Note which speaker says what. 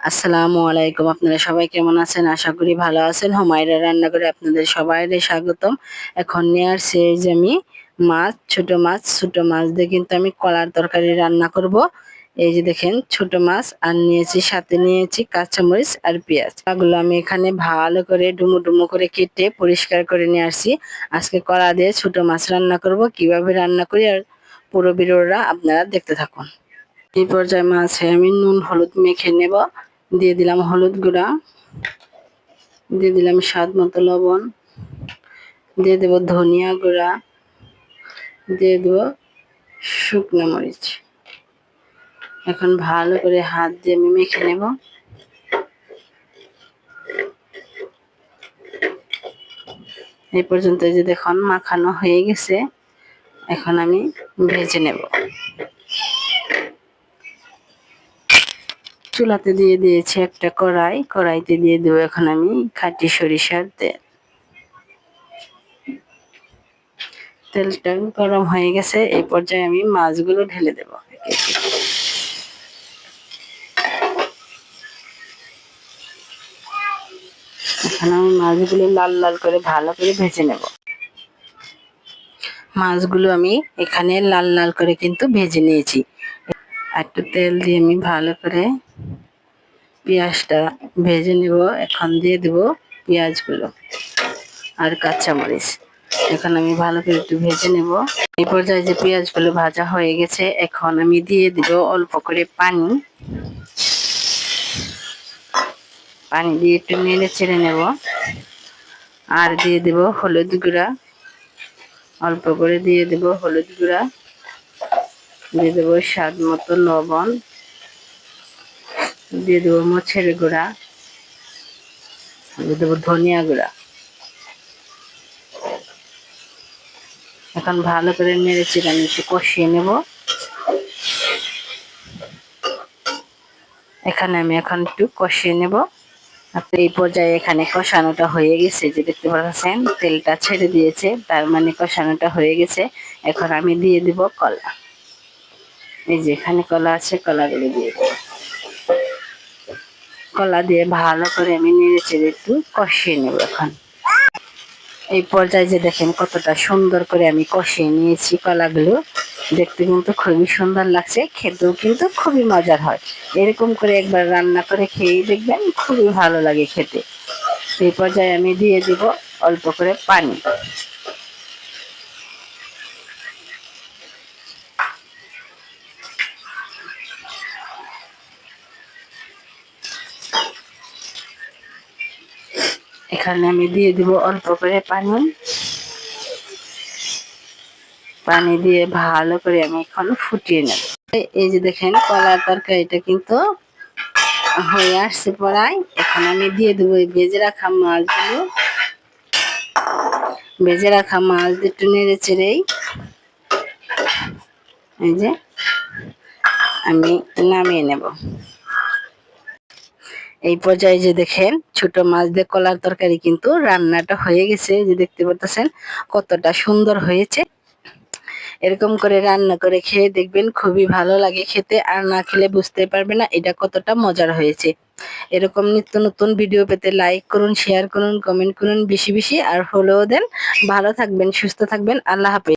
Speaker 1: আসসালামু আলাইকুম। আপনারা সবাই কেমন আছেন? আশা করি ভালো আছেন। হুমায়রা রান্নাঘরে আপনাদের সবাইকে স্বাগতম। এখন নিয়ে আসছি এই যে আমি মাছ, ছোট মাছ। ছোট মাছ দিয়ে কিন্তু আমি কলার তরকারি রান্না করব। এই যে দেখেন ছোট মাছ আর নিয়েছি, সাথে নিয়েছি কাঁচামরিচ আর পেঁয়াজ। এগুলো আমি এখানে ভালো করে ডুমো ডুমো করে কেটে পরিষ্কার করে নিয়ে আসছি। আজকে কলা দিয়ে ছোট মাছ রান্না করব। কিভাবে রান্না করি আর পুরো ভিডিওটা আপনারা দেখতে থাকুন। এই পর্যায়ে মাছে আমি নুন হলুদ মেখে নেব। দিয়ে দিলাম হলুদ গুঁড়া, দিয়ে দিলাম স্বাদ মতো লবণ, দিয়ে দেব ধনিয়া গুঁড়া, দিয়ে দেব শুকনো মরিচ। এখন ভালো করে হাত দিয়ে আমি মেখে নেব। এই পর্যন্ত যে দেখুন মাখানো হয়ে গেছে। এখন আমি ভেজে নেব। চুলাতে দিয়ে দিয়েছি একটা কড়াই। কড়াইতে দিয়ে দেবো এখন আমি খাঁটি সরিষার তেল। তেলটা গরম হয়ে গেছে। এই পর্যায়ে আমি মাছগুলো ঢেলে দেব। এখন আমি মাছগুলো লাল লাল করে ভালো করে ভেজে নেব। মাছগুলো আমি এখানে লাল লাল করে কিন্তু ভেজে নিয়েছি। একটু তেল দিয়ে আমি ভালো করে পেঁয়াজটা ভেজে নেব। এখন দিয়ে দেব পেঁয়াজগুলো আর কাঁচামরিচ। এখন আমি ভালো করে একটু ভেজে নেব। এই পর্যায়ে যে পেঁয়াজগুলো ভাজা হয়ে গেছে, এখন আমি দিয়ে দেব অল্প করে পানি। পানি দিয়ে একটু নেড়ে চেড়ে নেব। আর দিয়ে দেব হলুদ গুঁড়া, অল্প করে দিয়ে দেব হলুদ গুঁড়া, দিয়ে দেব স্বাদ মতো লবণ, দিয়ে দেবো মরিচের গুঁড়া, দিয়ে দেবো ধনিয়া গুঁড়া। এখন ভালো করে নেড়ে চেড়ে আমি একটু কষিয়ে নেব। এখানে আমি এখন একটু কষিয়ে নেব। আপনি এই পর্যায়ে এখানে কষানোটা হয়ে গেছে, যে দেখতে পাচ্ছেন তেলটা ছেড়ে দিয়েছে, তার মানে কষানোটা হয়ে গেছে। এখন আমি দিয়ে দিব কলা। এই যে এখানে কলা আছে, কলাগুলো দিয়ে দেব। কলা দিয়ে ভালো করে আমি নেড়ে চেড়ে একটু কষিয়ে নেব। এখন এই পর্যায়ে যে দেখেন কতটা সুন্দর করে আমি কষিয়ে নিয়েছি কলাগুলো। দেখতে কিন্তু খুবই সুন্দর লাগছে, খেতেও কিন্তু খুবই মজার হয়। এরকম করে একবার রান্না করে খেয়ে দেখবেন, খুবই ভালো লাগে খেতে। এই পর্যায়ে আমি দিয়ে দিব অল্প করে পানি। এখানে আমি দিয়ে দিব অল্প করে পানি। পানি দিয়ে ভালো করে আমি এখন ফুটিয়ে নেব। এই যে দেখেন কলার তরকারিটা কিন্তু হয়ে আসছে প্রায়। এখন আমি দিয়ে দেবো এই ভেজে রাখা মাছগুলো। ভেজে রাখা মাছ দিয়ে একটু নেড়ে চেড়েই এই যে আমি নামিয়ে নেব। এই পর্যায়ে যে দেখেন ছোট মাছ দিয়ে কলার তরকারি কিন্তু রান্নাটা হয়ে গেছে। যে দেখতে পাচ্ছেন কতটা সুন্দর হয়েছে। এরকম করে রান্না করে খেয়ে দেখবেন, খুবই ভালো লাগে খেতে। আর না খেলে বুঝতে পারবে না এটা কতটা মজার হয়েছে। এরকম নিত্য নতুন ভিডিও পেতে লাইক করুন, শেয়ার করুন, কমেন্ট করুন বেশি বেশি, আর ফলো দেন। ভালো থাকবেন, সুস্থ থাকবেন। আল্লাহ হাফেজ।